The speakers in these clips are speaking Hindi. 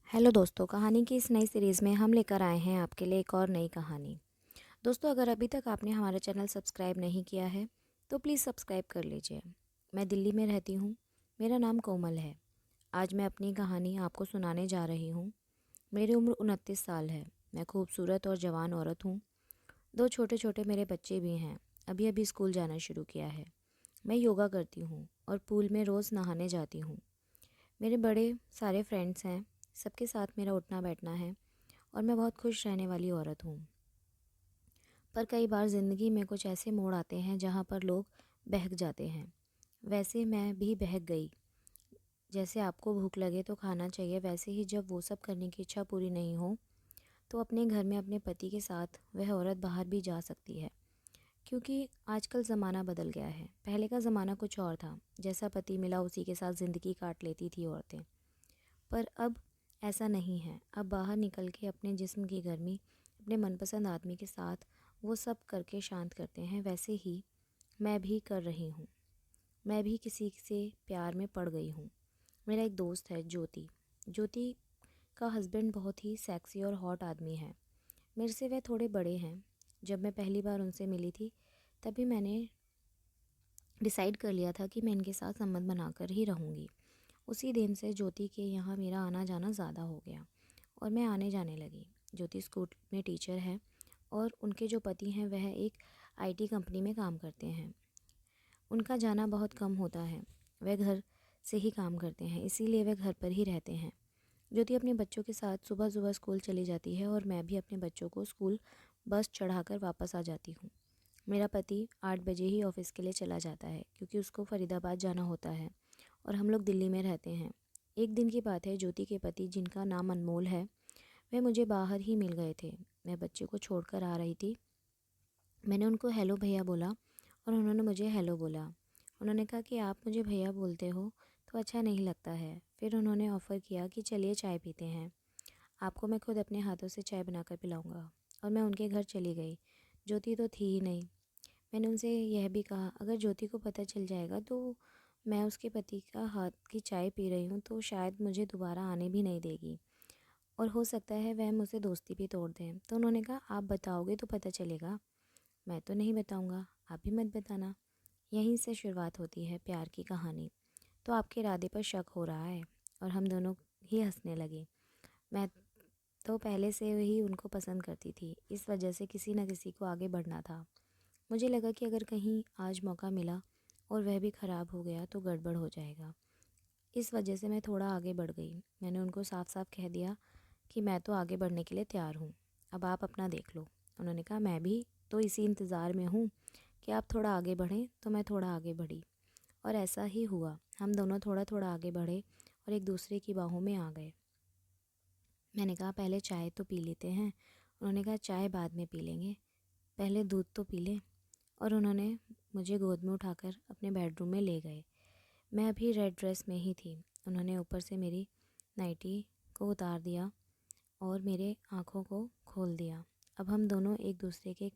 हेलो दोस्तों, कहानी की इस नई सीरीज़ में हम लेकर आए हैं आपके लिए एक और नई कहानी। दोस्तों, अगर अभी तक आपने हमारा चैनल सब्सक्राइब नहीं किया है तो प्लीज़ सब्सक्राइब कर लीजिए। मैं दिल्ली में रहती हूँ। मेरा नाम कोमल है। आज मैं अपनी कहानी आपको सुनाने जा रही हूँ। मेरी उम्र 29 साल है। मैं खूबसूरत और जवान औरत हूँ। 2 छोटे छोटे मेरे बच्चे भी हैं। अभी अभी स्कूल जाना शुरू किया है। मैं योगा करती हूँ और पूल में रोज़ नहाने जाती हूँ। मेरे बड़े सारे फ्रेंड्स हैं। सबके साथ मेरा उठना बैठना है और मैं बहुत खुश रहने वाली औरत हूँ। पर कई बार ज़िंदगी में कुछ ऐसे मोड़ आते हैं जहाँ पर लोग बहक जाते हैं। वैसे मैं भी बहक गई। जैसे आपको भूख लगे तो खाना चाहिए, वैसे ही जब वो सब करने की इच्छा पूरी नहीं हो तो अपने घर में अपने पति के साथ वह औरत बाहर भी जा सकती है। क्योंकि आजकल ज़माना बदल गया है। पहले का ज़माना कुछ और था। जैसा पति मिला उसी के साथ ज़िंदगी काट लेती थी औरतें। पर अब ऐसा नहीं है। अब बाहर निकल के अपने जिस्म की गर्मी अपने मनपसंद आदमी के साथ वो सब करके शांत करते हैं। वैसे ही मैं भी कर रही हूँ। मैं भी किसी से प्यार में पड़ गई हूँ। मेरा एक दोस्त है, ज्योति। ज्योति का हस्बैंड बहुत ही सेक्सी और हॉट आदमी है। मेरे से वह थोड़े बड़े हैं। जब मैं पहली बार उनसे मिली थी तभी मैंने डिसाइड कर लिया था कि मैं इनके साथ संबंध बनाकर ही रहूँगी। उसी दिन से ज्योति के यहाँ मेरा आना जाना ज़्यादा हो गया और मैं आने जाने लगी। ज्योति स्कूल में टीचर है और उनके जो पति हैं वह एक आईटी कंपनी में काम करते हैं। उनका जाना बहुत कम होता है। वह घर से ही काम करते हैं, इसीलिए वह घर पर ही रहते हैं। ज्योति अपने बच्चों के साथ सुबह सुबह स्कूल चली जाती है और मैं भी अपने बच्चों को स्कूल बस चढ़ाकर वापस आ जाती हूँ। मेरा पति 8 बजे ही ऑफिस के लिए चला जाता है क्योंकि उसको फरीदाबाद जाना होता है और हम लोग दिल्ली में रहते हैं। एक दिन की बात है, ज्योति के पति, जिनका नाम अनमोल है, वे मुझे बाहर ही मिल गए थे। मैं बच्चे को छोड़कर आ रही थी। मैंने उनको हेलो भैया बोला और उन्होंने मुझे हेलो बोला। उन्होंने कहा कि आप मुझे भैया बोलते हो तो अच्छा नहीं लगता है। फिर उन्होंने ऑफ़र किया कि चलिए चाय पीते हैं, आपको मैं खुद अपने हाथों से चाय बनाकर पिलाऊंगा। और मैं उनके घर चली गई। ज्योति तो थी ही नहीं। मैंने उनसे यह भी कहा, अगर ज्योति को पता चल जाएगा तो मैं उसके पति का हाथ की चाय पी रही हूँ तो शायद मुझे दोबारा आने भी नहीं देगी और हो सकता है वह मुझसे दोस्ती भी तोड़ दें। तो उन्होंने कहा, आप बताओगे तो पता चलेगा। मैं तो नहीं बताऊँगा, आप भी मत बताना। यहीं से शुरुआत होती है प्यार की कहानी। तो आपके इरादे पर शक हो रहा है। और हम दोनों ही हंसने लगे। मैं तो पहले से ही उनको पसंद करती थी, इस वजह से किसी न किसी को आगे बढ़ना था। मुझे लगा कि अगर कहीं आज मौका मिला और वह भी ख़राब हो गया तो गड़बड़ हो जाएगा। इस वजह से मैं थोड़ा आगे बढ़ गई। मैंने उनको साफ साफ कह दिया कि मैं तो आगे बढ़ने के लिए तैयार हूँ, अब आप अपना देख लो। उन्होंने कहा, मैं भी तो इसी इंतज़ार में हूँ कि आप थोड़ा आगे बढ़ें। तो मैं थोड़ा आगे बढ़ी और ऐसा ही हुआ। हम दोनों थोड़ा थोड़ा आगे बढ़े और एक दूसरे की बाहों में आ गए। मैंने कहा, पहले चाय तो पी लेते हैं। उन्होंने कहा, चाय बाद में पी लेंगे, पहले दूध तो पी लें। और उन्होंने मुझे गोद में उठाकर अपने बेडरूम में ले गए। मैं अभी रेड ड्रेस में ही थी। उन्होंने ऊपर से मेरी नाइटी को उतार दिया और मेरे आँखों को खोल दिया। अब हम दोनों एक दूसरे के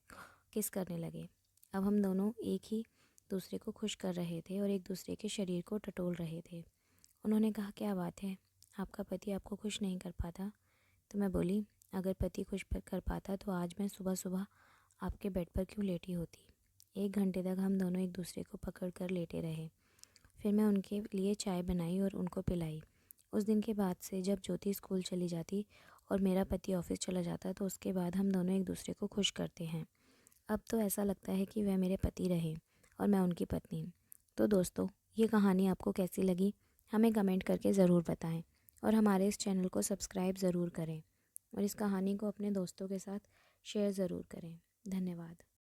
किस करने लगे। अब हम दोनों एक ही दूसरे को खुश कर रहे थे और एक दूसरे के शरीर को टटोल रहे थे। उन्होंने कहा, क्या बात है, आपका पति आपको खुश नहीं कर पाता? तो मैं बोली, अगर पति खुश कर पाता तो आज मैं सुबह सुबह आपके बेड पर क्यों लेटी होती। 1 घंटे तक हम दोनों एक दूसरे को पकड़ कर लेटे रहे। फिर मैं उनके लिए चाय बनाई और उनको पिलाई। उस दिन के बाद से जब ज्योति स्कूल चली जाती और मेरा पति ऑफिस चला जाता तो उसके बाद हम दोनों एक दूसरे को खुश करते हैं। अब तो ऐसा लगता है कि वह मेरे पति रहे और मैं उनकी पत्नी। तो दोस्तों, ये कहानी आपको कैसी लगी हमें कमेंट करके ज़रूर बताएं और हमारे इस चैनल को सब्सक्राइब ज़रूर करें और इस कहानी को अपने दोस्तों के साथ शेयर ज़रूर करें। धन्यवाद।